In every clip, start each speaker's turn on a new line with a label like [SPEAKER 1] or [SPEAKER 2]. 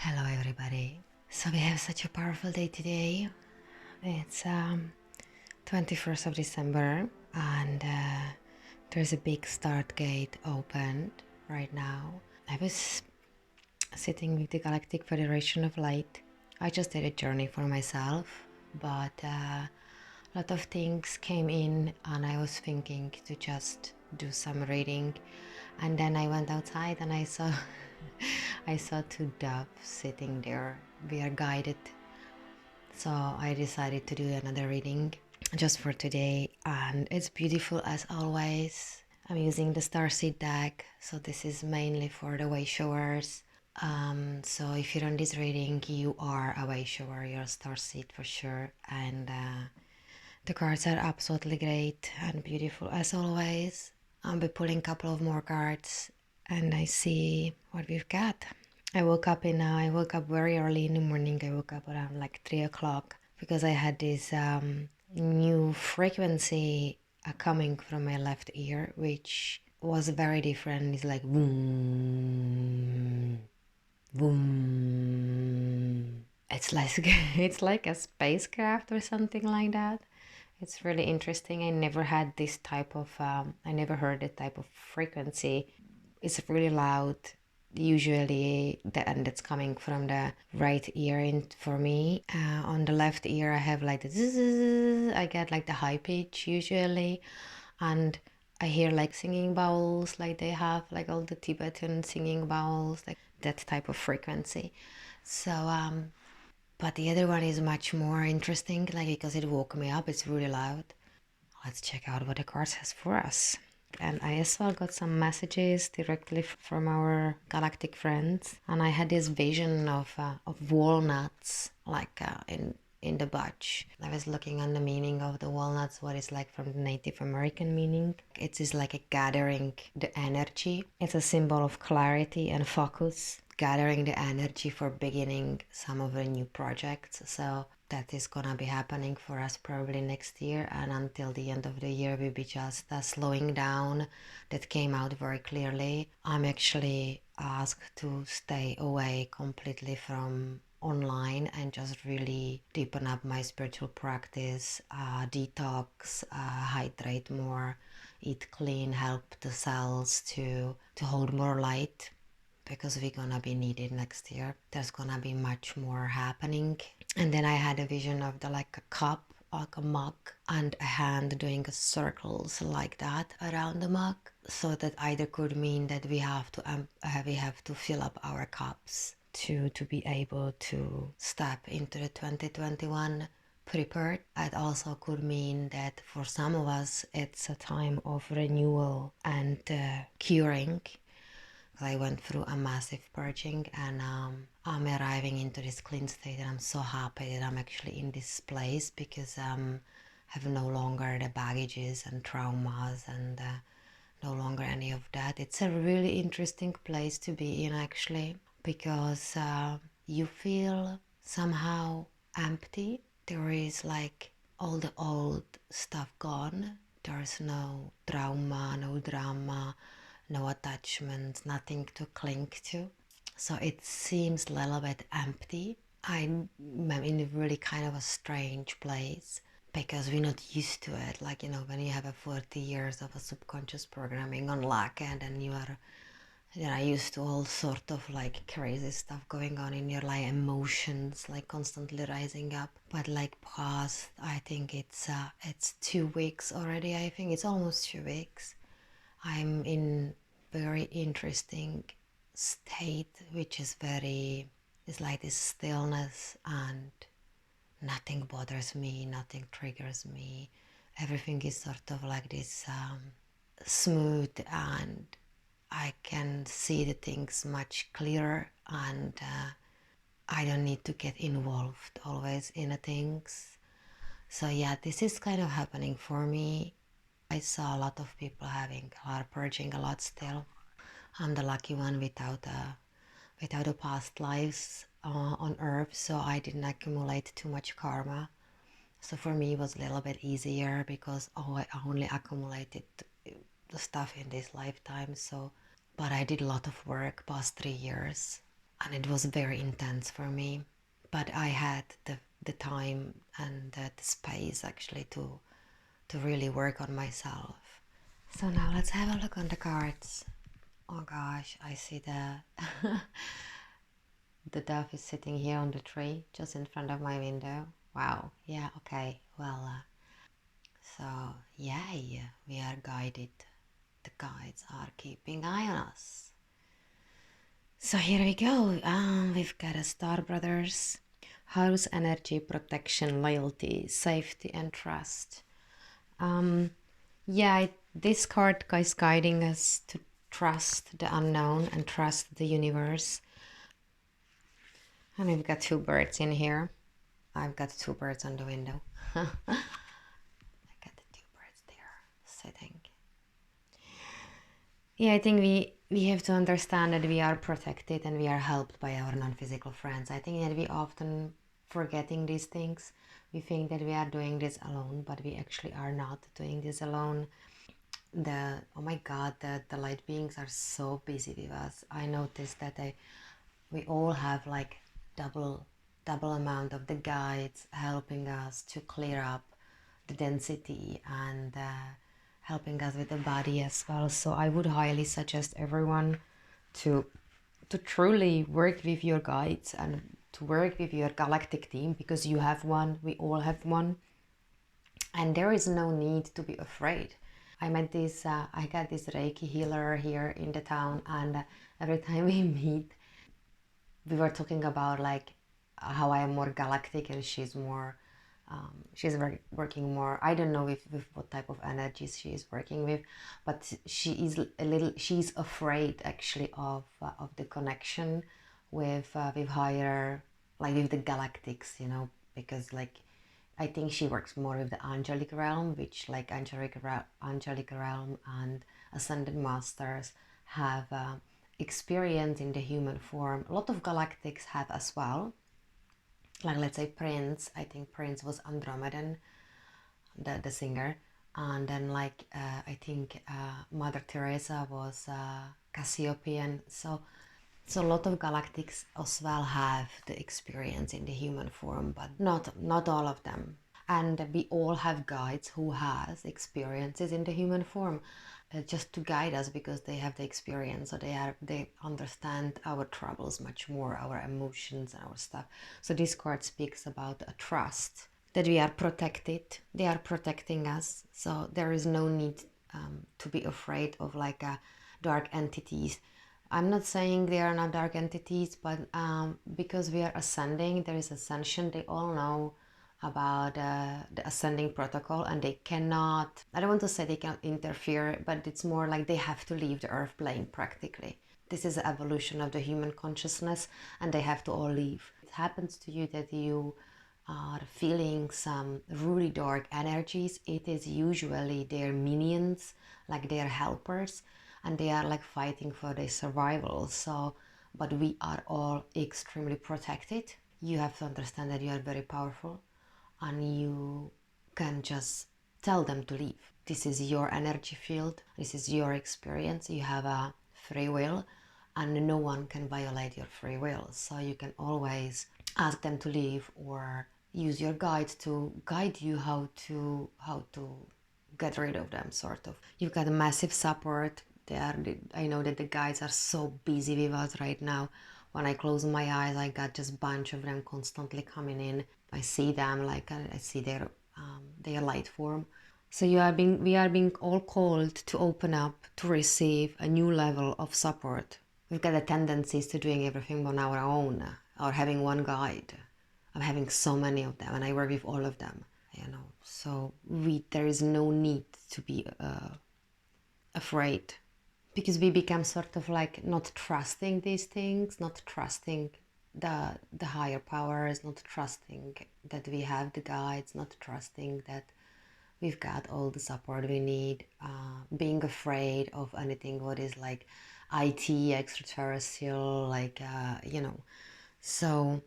[SPEAKER 1] Hello everybody. So we have such a powerful day today. It's 21st of December and there's a big start gate opened right now. I was sitting with the Galactic Federation of Light. I just did a journey for myself, but a lot of things came in and I was thinking to just do some reading, and then I went outside and I saw I saw two doves sitting there. We are guided, so I decided to do another reading just for today, and it's beautiful as always. I'm using the Starseed deck, so this is mainly for the Wayshowers. So if you're on this reading, you are a Wayshower, you're a Starseed for sure, and the cards are absolutely great and beautiful as always. I'll be pulling a couple of more cards and I see what we've got. I woke up very early in the morning. I woke up around like 3 o'clock because I had this new frequency coming from my left ear, which was very different. It's like boom, boom. It's like it's like a spacecraft or something like that. It's really interesting. I never had this type of, I never heard that type of frequency. It's really loud, usually, and it's coming from the right ear in, for me. On the left ear, I have like the zzz, I get like the high pitch usually, and I hear like singing bowls, like they have like all the Tibetan singing bowls, like that type of frequency. So, but the other one is much more interesting, like because it woke me up. It's really loud. Let's check out what the card has for us. And I as well got some messages directly from our galactic friends, and I had this vision of walnuts, like in the batch. I was looking on the meaning of the walnuts, what is like from the Native American meaning. It is like a gathering the energy. It's a symbol of clarity and focus, gathering the energy for beginning some of the new projects. So that is gonna be happening for us probably next year, and until the end of the year we'll be just slowing down. That came out very clearly. I'm actually asked to stay away completely from online and just really deepen up my spiritual practice, detox, hydrate more, eat clean, help the cells to hold more light, because we're gonna be needed next year. There's gonna be much more happening. And then I had a vision of the like a cup, like a mug, and a hand doing circles like that around the mug. So that either could mean that we have to fill up our cups to be able to step into the 2021 prepared. It also could mean that for some of us it's a time of renewal and curing. I went through a massive purging, and I'm arriving into this clean state, and I'm so happy that I'm actually in this place, because I have no longer the baggages and traumas and no longer any of that. It's a really interesting place to be in actually, because you feel somehow empty. There is like all the old stuff gone. There's no trauma, no drama, no attachments, nothing to cling to. So it seems a little bit empty. I'm in a really kind of a strange place, because we're not used to it. Like, when you have a 40 years of a subconscious programming on lock, and then you are used to all sort of like crazy stuff going on in your life, emotions like constantly rising up. But like past, I think it's 2 weeks already. I think it's almost 2 weeks. I'm in very interesting state, which is it's like this stillness, and nothing bothers me, nothing triggers me. Everything is sort of like this smooth, and I can see the things much clearer, and I don't need to get involved always in the things. So yeah, this is kind of happening for me. I saw a lot of people purging a lot still. I'm the lucky one without a past lives on earth, so I didn't accumulate too much karma. So for me it was a little bit easier, because I only accumulated the stuff in this lifetime. So, but I did a lot of work past 3 years. and it was very intense for me. But I had the time and the space actually to really work on myself. So now let's have a look on the cards. Oh gosh, I see the dove is sitting here on the tree just in front of my window. Wow, yeah, okay, well, so yay, we are guided. The guides are keeping eye on us. So here we go. We've got a Star Brothers. House energy, protection, loyalty, safety, and trust. Yeah, this card is guiding us to trust the unknown and trust the universe. And we've got two birds in here. I've got two birds on the window. I got the two birds there sitting. Yeah, I think we have to understand that we are protected and we are helped by our non-physical friends. I think that we often forgetting these things. We think that we are doing this alone, but we actually are not doing this alone. Oh my god, the light beings are so busy with us. I noticed that we all have like double amount of the guides helping us to clear up the density and helping us with the body as well. So I would highly suggest everyone to truly work with your guides and to work with your galactic team, because you have one, we all have one, and there is no need to be afraid. I got this Reiki healer here in the town, and every time we meet, we were talking about like how I am more galactic and she's more, she's working more. I don't know with what type of energies she is working with, but she's afraid actually of the connection with higher, like with the galactics, you know, because like I think she works more with the angelic realm, which like angelic realm and ascended masters have experience in the human form. A lot of galactics have as well. Like let's say Prince, I think Prince was Andromedan, the singer, and then like I think Mother Teresa was Cassiopeian. So a lot of galactics as well have the experience in the human form, but not all of them. And we all have guides who has experiences in the human form, just to guide us because they have the experience, so they understand our troubles much more, our emotions and our stuff. So this card speaks about a trust that we are protected. They are protecting us, so there is no need to be afraid of like dark entities. I'm not saying they are not dark entities, but because we are ascending, there is ascension. They all know about the ascending protocol, and they cannot, I don't want to say they cannot interfere, but it's more like they have to leave the earth plane practically. This is the evolution of the human consciousness, and they have to all leave. It happens to you that you are feeling some really dark energies. It is usually their minions, like their helpers, and they are like fighting for their survival. So, but we are all extremely protected. You have to understand that you are very powerful, and you can just tell them to leave. This is your energy field, this is your experience, you have a free will, and no one can violate your free will. So you can always ask them to leave or use your guide to guide you how to get rid of them, sort of. You've got a massive support. I know that the guides are so busy with us right now. When I close my eyes, I got just a bunch of them constantly coming in. I see them, like I see their light form. So we are being all called to open up, to receive a new level of support. We've got the tendencies to doing everything on our own, or having one guide. I'm having so many of them, and I work with all of them, you know. So there is no need to be afraid, because we become sort of like not trusting these things, not trusting the higher powers, not trusting that we have the guides, not trusting that we've got all the support we need, being afraid of anything what is like IT, extraterrestrial, like, you know. So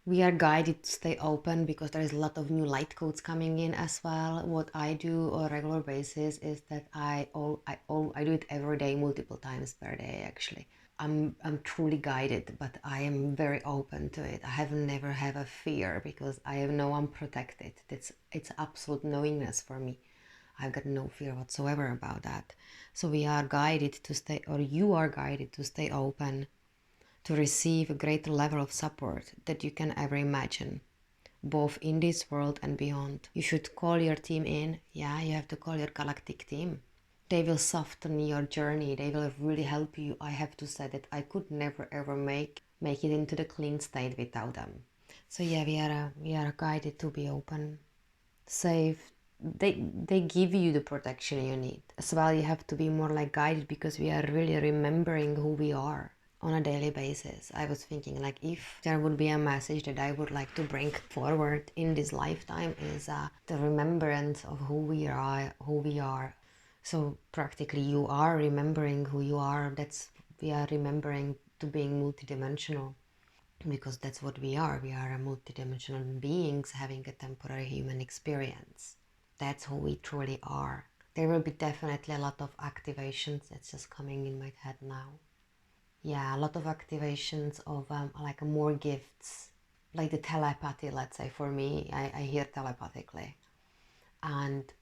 [SPEAKER 1] we are guided to stay open because there is a lot of new light codes coming in as well. What I do on a regular basis is that I do it every day, multiple times per day actually. I'm truly guided, but I am very open to it. I have never have a fear because I know I'm protected. It's absolute knowingness for me. I've got no fear whatsoever about that. So we are guided to stay, or you are guided to stay open, to receive a greater level of support that you can ever imagine, both in this world and beyond. You should call your team in. Yeah, you have to call your galactic team. They will soften your journey. They will really help you. I have to say that I could never ever make it into the clean state without them. So yeah, we are guided to be open, safe. They give you the protection you need. As well, you have to be more like guided because we are really remembering who we are on a daily basis. I was thinking like if there would be a message that I would like to bring forward in this lifetime is the remembrance of who we are. So practically you are remembering who you are. We are remembering to being multidimensional because that's what we are. We are a multidimensional beings having a temporary human experience. That's who we truly are. There will be definitely a lot of activations. That's just coming in my head now. Yeah, a lot of activations of like more gifts, like the telepathy, let's say. For me, I hear telepathically. And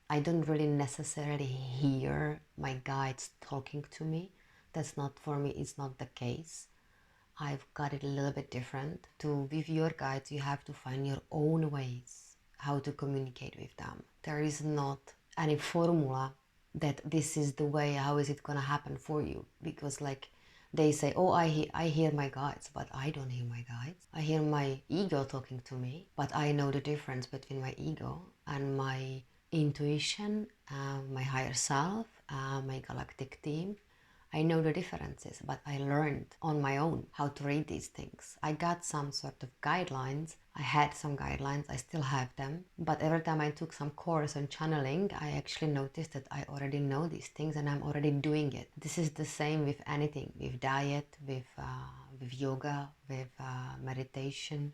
[SPEAKER 1] I don't really necessarily hear my guides talking to me. That's not for me, it's not the case. I've got it a little bit different. With your guides, you have to find your own ways how to communicate with them. There is not any formula that this is the way, how is it gonna happen for you? Because like they say, oh, I hear my guides, but I don't hear my guides. I hear my ego talking to me, but I know the difference between my ego and my intuition, my higher self, my galactic team. I know the differences, but I learned on my own how to read these things. I got some sort of guidelines. I had some guidelines, I still have them. But every time I took some course on channeling, I actually noticed that I already know these things and I'm already doing it. This is the same with anything, with diet, with yoga, with meditation,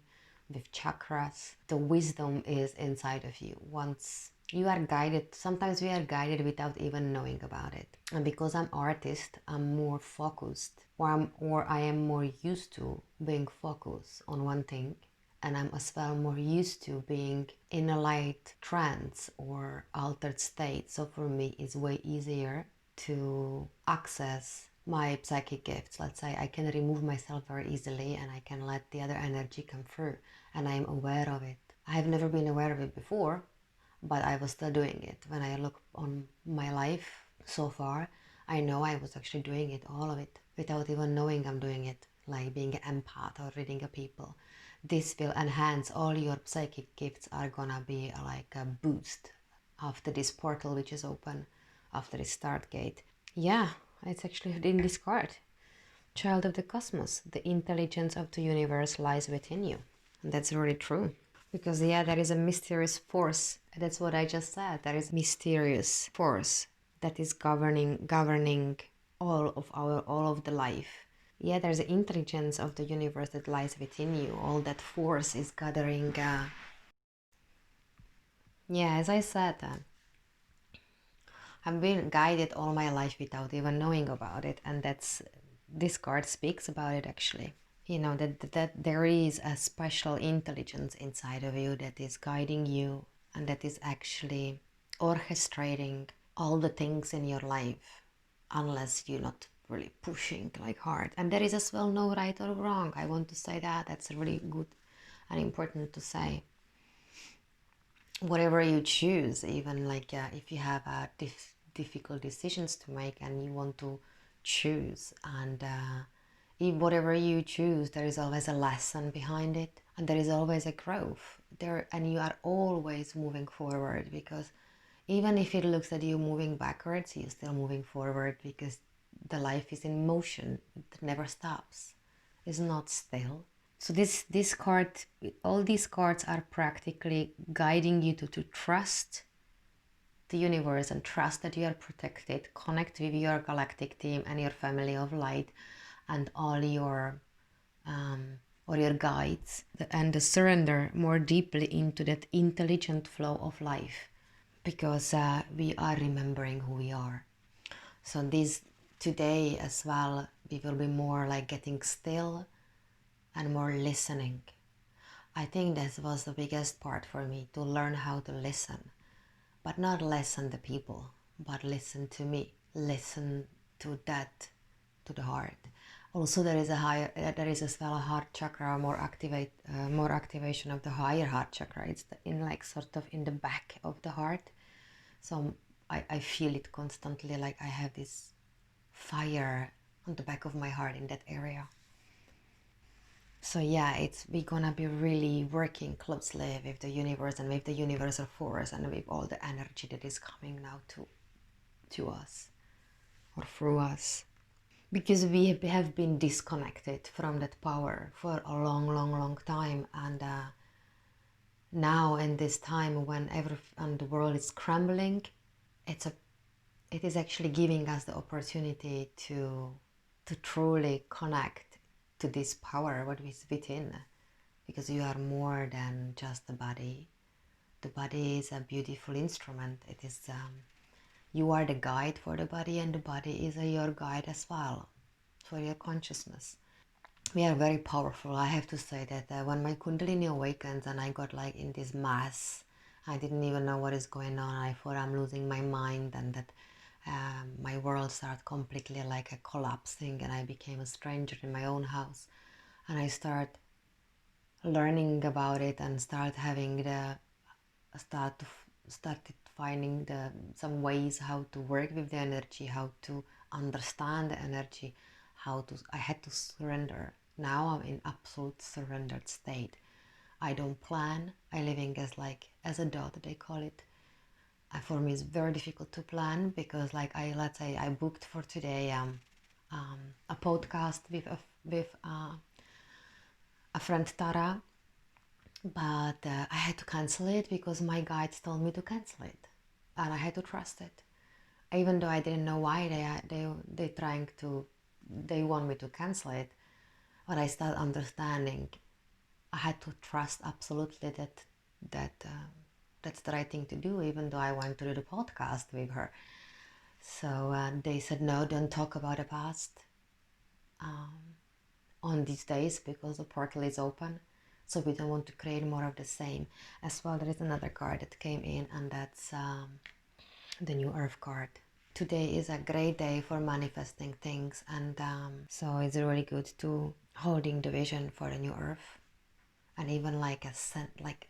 [SPEAKER 1] with chakras. The wisdom is inside of you. Once you are guided, sometimes we are guided without even knowing about it. And because I'm artist, I'm more focused, or I am more used to being focused on one thing. And I'm as well more used to being in a light trance or altered state. So for me, it's way easier to access my psychic gifts. Let's say I can remove myself very easily and I can let the other energy come through and I'm aware of it. I have never been aware of it before, but I was still doing it. When I look on my life so far, I know I was actually doing it, all of it, without even knowing I'm doing it, like being an empath or reading a people. This will enhance all your psychic gifts are gonna be like a boost after this portal which is open, after this start gate. Yeah, it's actually in this card. Child of the cosmos, the intelligence of the universe lies within you. And that's really true. Because yeah, there is a mysterious force. That's what I just said. There is mysterious force that is governing all of the life. Yeah, there's the intelligence of the universe that lies within you. All that force is gathering. Yeah, as I said, I've been guided all my life without even knowing about it, and this card speaks about it actually. You know that there is a special intelligence inside of you that is guiding you and that is actually orchestrating all the things in your life, unless you're not really pushing like hard. And there is as well no right or wrong. I want to say that's really good and important to say. Whatever you choose, even like if you have difficult decisions to make and you want to choose, and if whatever you choose, there is always a lesson behind it and there is always a growth there, and you are always moving forward, because even if it looks that you're moving backwards, you're still moving forward, because the life is in motion. It never stops. It's not still. So this card, all these cards are practically guiding you to trust the universe and trust that you are protected. Connect with your galactic team and your family of light and all your or your guides, and surrender more deeply into that intelligent flow of life, because we are remembering who we are. So this today as well, we will be more like getting still and more listening. I think that was the biggest part for me, to learn how to listen, but not listen to people, but listen to me, listen to that, to the heart. Also, there is as well a heart chakra, more activation of the higher heart chakra. It's in like sort of in the back of the heart. So I feel it constantly, like I have this fire on the back of my heart in that area. So yeah, we're gonna be really working closely with the universe and with the universal force and with all the energy that is coming now to us or through us. Because we have been disconnected from that power for a long, long, long time, and now in this time when the world is crumbling, it is actually giving us the opportunity to truly connect to this power what is within, because you are more than just the body. The body is a beautiful instrument. It is you are the guide for the body, and the body is your guide as well for your consciousness. We are very powerful. I have to say that when my Kundalini awakens and I got like in this mass, I didn't even know what is going on. I thought I'm losing my mind, and that my world started completely like a collapsing, and I became a stranger in my own house. And I started learning about it and started finding some ways how to work with the energy, how to understand the energy, I had to surrender. Now I'm in absolute surrendered state. I don't plan. I living as a dot, they call it. For me, it's very difficult to plan, because let's say I booked for today a podcast with a friend Tara, but I had to cancel it because my guides told me to cancel it, and I had to trust it, even though I didn't know why they want me to cancel it. But I started understanding. I had to trust absolutely that that's the right thing to do, even though I wanted to do the podcast with her. So they said, no, don't talk about the past on these days, because the portal is open. So we don't want to create more of the same. As well, there is another card that came in, and that's the New Earth card. Today is a great day for manifesting things, and so it's really good to holding the vision for the New Earth, and even like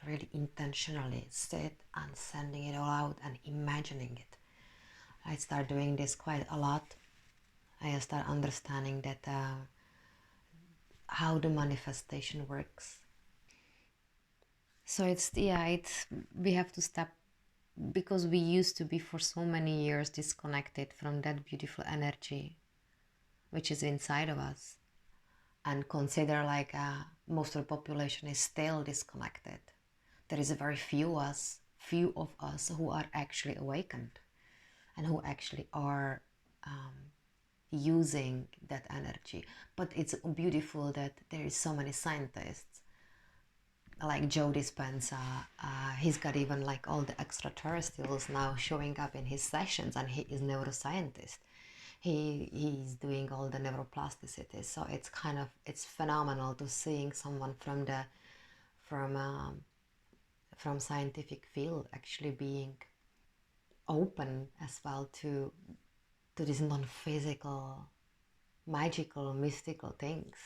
[SPEAKER 1] really intentionally sit and sending it all out and imagining it. I start doing this quite a lot. I start understanding that how the manifestation works. So we have to stop, because we used to be for so many years disconnected from that beautiful energy which is inside of us, and consider most of the population is still disconnected. There is a very few of us who are actually awakened and who actually are using that energy. But it's beautiful that there is so many scientists like Joe Dispenza. He's got even like all the extraterrestrials now showing up in his sessions, and he is neuroscientist. He's doing all the neuroplasticity. So it's phenomenal to seeing someone from scientific field actually being open as well to these non-physical, magical, mystical things.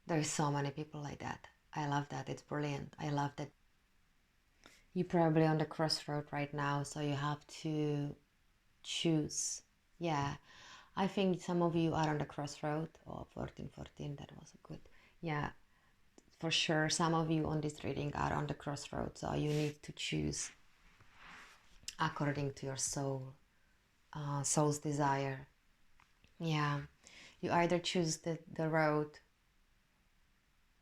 [SPEAKER 1] There's so many people like that. I love that. It's brilliant. I love that. You're probably on the crossroad right now, so you have to choose. Yeah, I think some of you are on the crossroad. Oh, 1414, that was good. Yeah, for sure. Some of you on this reading are on the crossroad, so you need to choose according to your soul's desire. Yeah, you either choose the road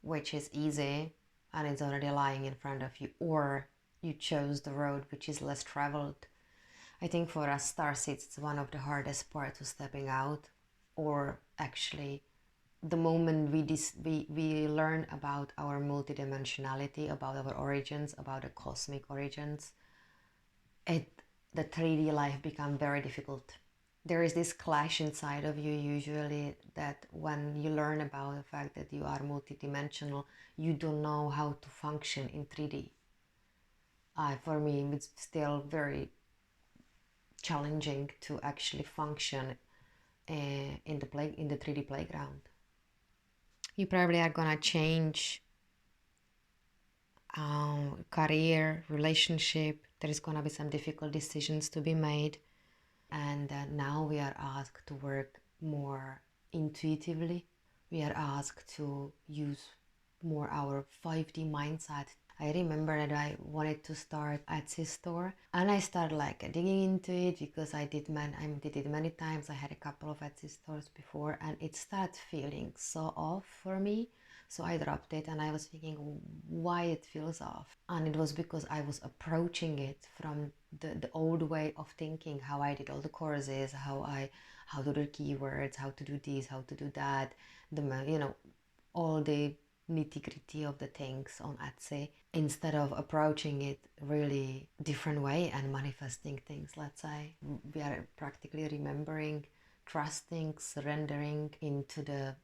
[SPEAKER 1] which is easy and it's already lying in front of you, or you chose the road which is less traveled. I think for us starseeds, it's one of the hardest parts of stepping out, or actually the moment we learn about our multidimensionality, about our origins, about the cosmic origins, the 3D life become very difficult. there is this clash inside of you usually, that when you learn about the fact that you are multidimensional, you don't know how to function in 3D. For me, it's still very challenging to actually function in the 3D playground. You probably are gonna change career, relationship. There is gonna be some difficult decisions to be made, and now we are asked to work more intuitively. We are asked to use more our 5D mindset. I remember that I wanted to start Etsy store, and I started like digging into it because I did it many times. I had a couple of Etsy stores before, and it started feeling so off for me. So I dropped it, and I was thinking why it feels off. And it was because I was approaching it from the old way of thinking, how I did all the courses, how to do keywords, how to do this, how to do that, all the nitty-gritty of the things on Etsy, instead of approaching it really different way and manifesting things. Let's say we are practically remembering, trusting, surrendering into the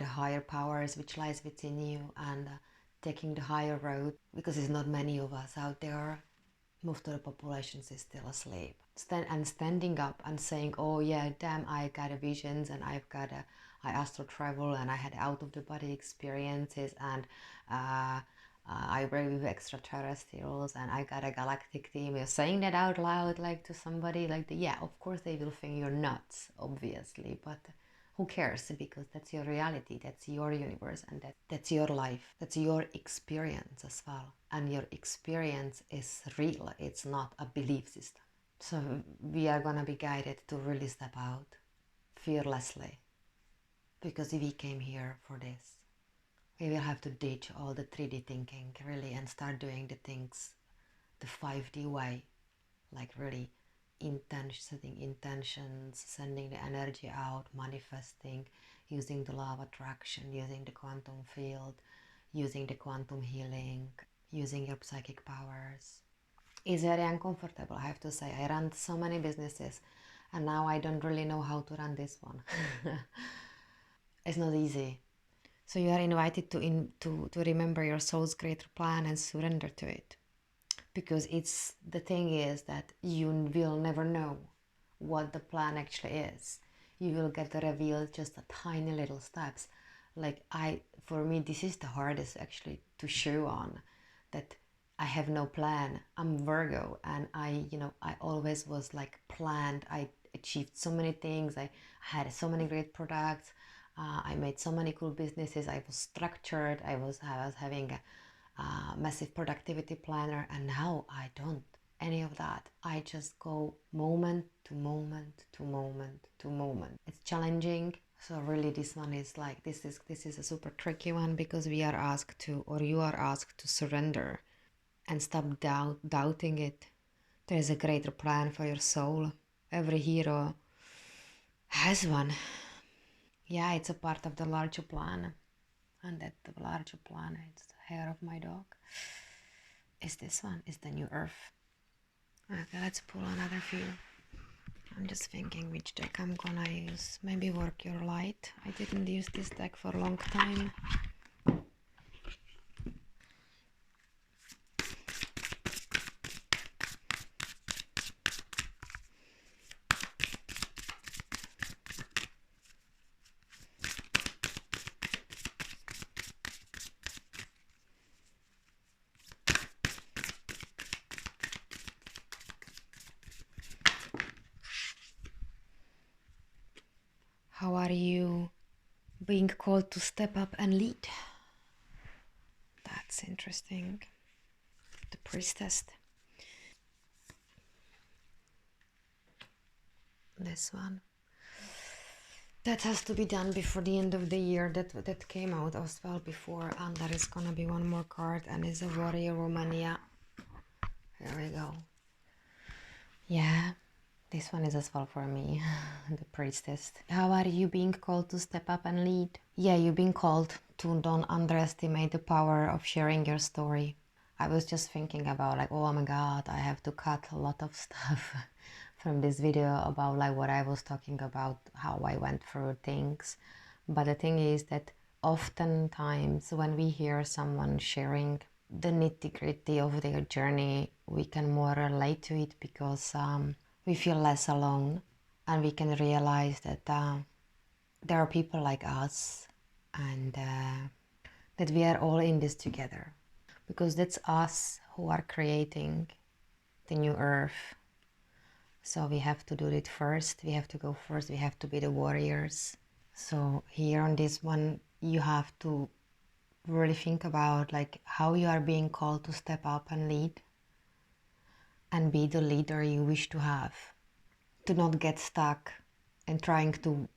[SPEAKER 1] higher powers which lies within you, and taking the higher road, because there's not many of us out there. Most of the population is still asleep. Standing up and saying, oh yeah, damn, I got a visions, and I astral travel, and I had out of the body experiences, and I work with extraterrestrials, and I got a galactic team. You're saying that out loud, like to somebody, like yeah, of course they will think you're nuts, obviously, but who cares? Because that's your reality, that's your universe, and that's your life, that's your experience as well. And your experience is real, it's not a belief system. So we are gonna be guided to really step out fearlessly, because we came here for this. We will have to ditch all the 3D thinking, really, and start doing the things the 5D way, like really setting intentions, sending the energy out, manifesting, using the law of attraction, using the quantum field, using the quantum healing, using your psychic powers. It's very uncomfortable, I have to say. I ran so many businesses, and now I don't really know how to run this one. It's not easy. So you are invited to remember your soul's greater plan and surrender to it. Because the thing is that you will never know what the plan actually is. You will get to reveal just a tiny little steps. For me, this is the hardest actually to show on, that I have no plan. I'm Virgo, and I always was like planned. I achieved so many things. I had so many great products. I made so many cool businesses. I was structured. I was having a massive productivity planner, and now I don't any of that. I just go moment to moment to moment to moment. It's challenging. So really this one is like, this is a super tricky one, because you are asked to surrender and stop doubting it. There is a greater plan for your soul. Every hero has one. Yeah, it's a part of the larger plan. And that the larger plan, it's the hair of my dog, is this one, is the new earth. Okay, let's pull another few. I'm just thinking which deck I'm gonna use. Maybe Work Your Light. I didn't use this deck for a long time. How are you being called to step up and lead? That's interesting. The Priestess. This one. That has to be done before the end of the year. That came out as well before, and there is gonna be one more card, and it's a Warrior Romania. Here we go. Yeah, this one is as well for me. The Priestess. How are you being called to step up and lead? Yeah, you've been called to don't underestimate the power of sharing your story. I was just thinking about like, oh my god, I have to cut a lot of stuff from this video about like what I was talking about, how I went through things. But the thing is that oftentimes when we hear someone sharing the nitty-gritty of their journey, we can more relate to it because we feel less alone, and we can realize that there are people like us, and that we are all in this together, because that's us who are creating the new earth. So we have to do it first. We have to go first. We have to be the warriors. So here on this one, you have to really think about like how you are being called to step up and lead and be the leader you wish to have. To not get stuck and trying to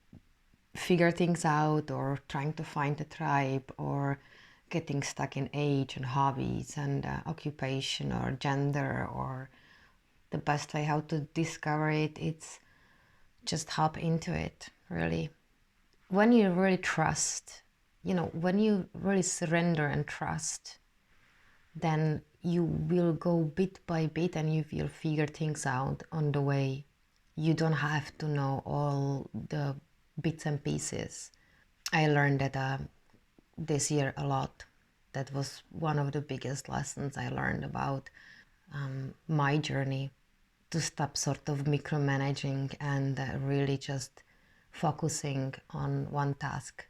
[SPEAKER 1] figure things out, or trying to find a tribe, or getting stuck in age and hobbies and occupation or gender, or the best way how to discover it, it's just hop into it, really. When you really trust, when you really surrender and trust, then you will go bit by bit and you will figure things out on the way. You don't have to know all the bits and pieces. I learned that this year a lot. That was one of the biggest lessons I learned about my journey, to stop sort of micromanaging and really just focusing on one task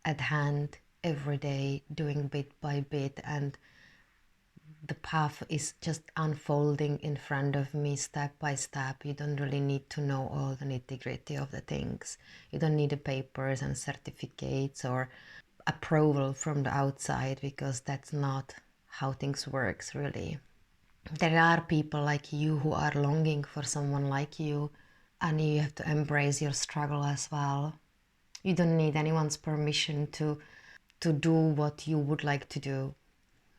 [SPEAKER 1] at hand every day, doing bit by bit, and the path is just unfolding in front of me step by step. You don't really need to know all the nitty-gritty of the things. You don't need the papers and certificates or approval from the outside, because that's not how things works, really. There are people like you who are longing for someone like you, and you have to embrace your struggle as well. You don't need anyone's permission to do what you would like to do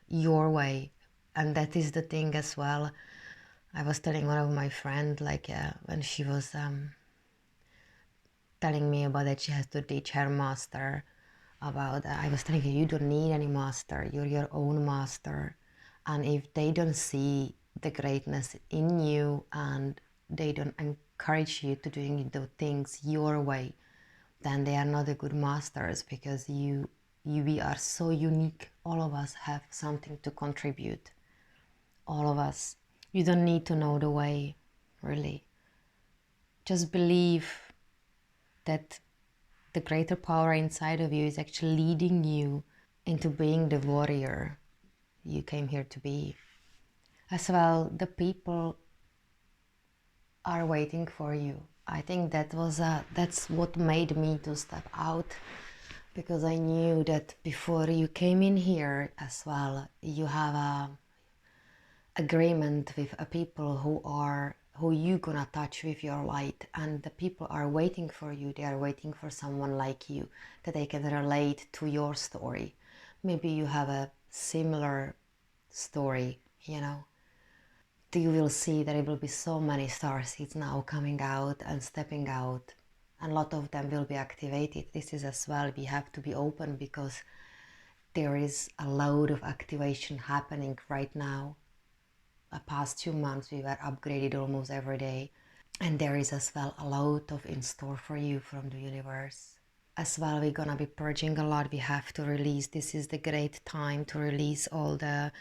[SPEAKER 1] your way. And that is the thing as well. I was telling one of my friends, like when she was telling me about that she has to teach her master, about I was telling her, you don't need any master, you're your own master. And if they don't see the greatness in you and they don't encourage you to doing the things your way, then they are not a good masters, because we are so unique. All of us have something to contribute. All of us. You don't need to know the way, really. Just believe that the greater power inside of you is actually leading you into being the warrior you came here to be. As well, the people are waiting for you. I think that's what made me to step out, because I knew that before you came in here as well, you have a agreement with a people who you gonna touch with your light, and the people are waiting for you. They are waiting for someone like you, that they can relate to your story. Maybe you have a similar story, you will see that there will be so many star seeds now coming out and stepping out, and a lot of them will be activated. This is as well, we have to be open, because there is a load of activation happening right now. The past 2 months we were upgraded almost every day, and there is as well a lot of in store for you from the universe. As well, we're gonna be purging a lot. We have to release. This is the great time to release all the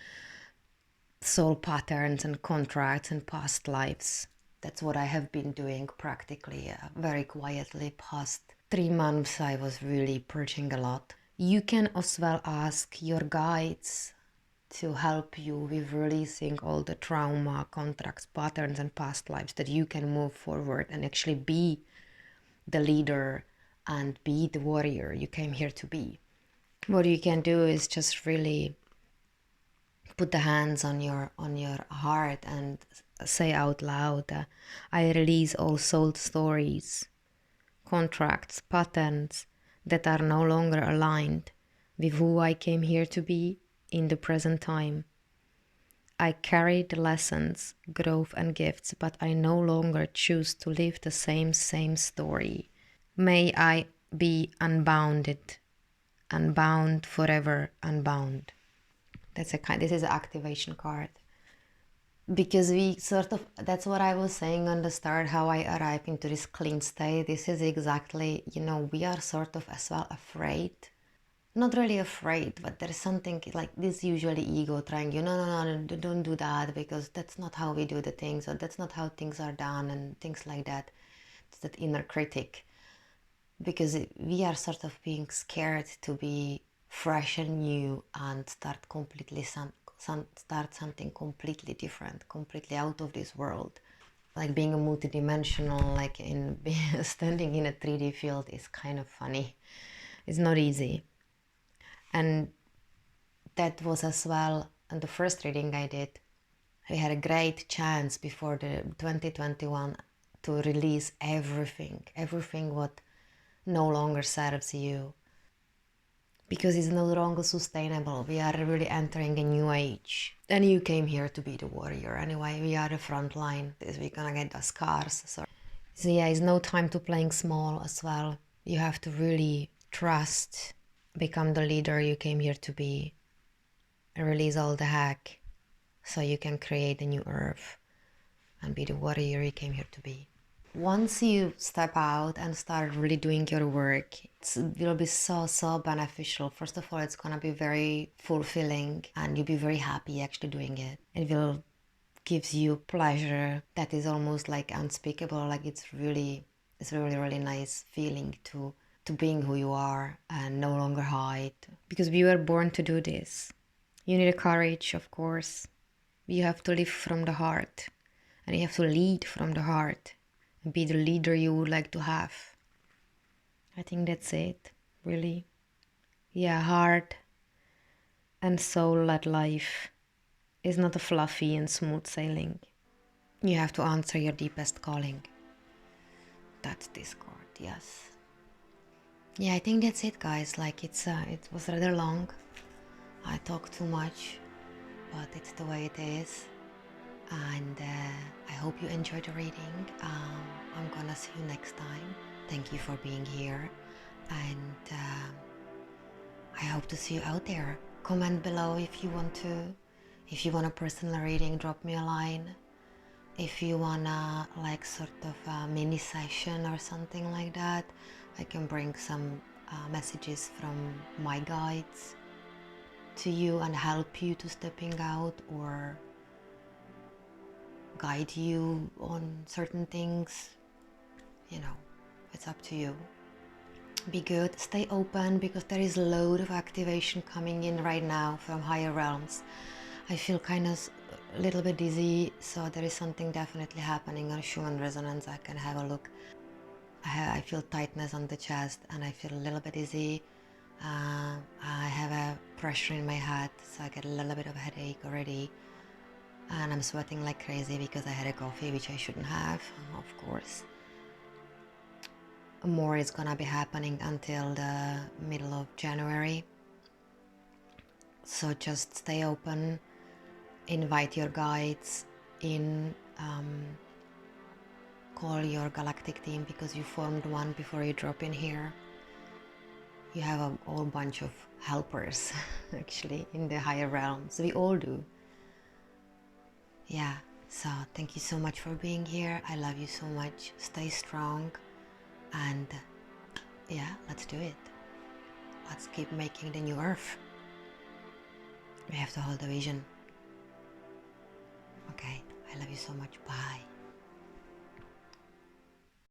[SPEAKER 1] soul patterns and contracts and past lives. That's what I have been doing practically very quietly. Past 3 months I was really purging a lot. You can as well ask your guides to help you with releasing all the trauma, contracts, patterns and past lives, that you can move forward and actually be the leader and be the warrior you came here to be. What you can do is just really put the hands on your heart and say out loud, I release all soul stories, contracts, patterns that are no longer aligned with who I came here to be in the present time. I carry the lessons, growth and gifts, but I no longer choose to live the same story. May I be unbounded, unbound forever, unbound. This is an activation card. because we sort of, that's what I was saying on the start, how I arrived into this clean state. This is exactly, you know, we are sort of as well afraid. Not really afraid, but there's something like this, usually ego trying, you know, no, don't do that, because that's not how we do the things, or that's not how things are done, and things like that. It's that inner critic, because we are sort of being scared to be fresh and new and start completely start something completely different, completely out of this world. Like being a multidimensional, like in standing in a 3D field is kind of funny. It's not easy. And that was as well in the first reading I did. We had a great chance before the 2021 to release everything what no longer serves you, because it's no longer sustainable. We are really entering a new age. And you came here to be the warrior. Anyway, we are the front line. We're gonna get the scars. So yeah, it's no time to playing small as well. You have to really trust, become the leader you came here to be, release all the hack so you can create a new earth and be the warrior you came here to be. Once you step out and start really doing your work, it will be so beneficial. First of all, it's gonna be very fulfilling and you'll be very happy actually doing it. It will gives you pleasure that is almost like unspeakable. Like it's really nice feeling to being who you are and no longer hide, because we were born to do this. You need a courage, of course. You have to live from the heart, and you have to lead from the heart and be the leader you would like to have. I think that's it, really. Yeah, heart and soul-led life is not a fluffy and smooth sailing. You have to answer your deepest calling. That's Discord, yes. Yeah, I think that's it, guys. Like it was rather long. I talk too much, but it's the way it is. And I hope you enjoyed the reading. I'm gonna see you next time. Thank you for being here, and I hope to see you out there. Comment below if you want to. If you want a personal reading, drop me a line. If you wanna like sort of a mini session or something like that, I can bring some messages from my guides to you and help you to stepping out, or guide you on certain things. You know, it's up to you. Be good, stay open, because there is a load of activation coming in right now from higher realms. I feel kind of a little bit dizzy, so there is something definitely happening on Schumann resonance. I can have a look. I feel tightness on the chest and I feel a little bit dizzy. I have a pressure in my head, so I get a little bit of a headache already. And I'm sweating like crazy because I had a coffee, which I shouldn't have, of course. More is gonna be happening until the middle of January. So just stay open, invite your guides in, call your galactic team, because you formed one before you drop in here. You have a whole bunch of helpers actually in the higher realms. We all do. Yeah, so thank you so much for being here. I love you so much. Stay strong, and yeah, let's do it. Let's keep making the new earth. We have to hold the vision. Okay, I love you so much. Bye.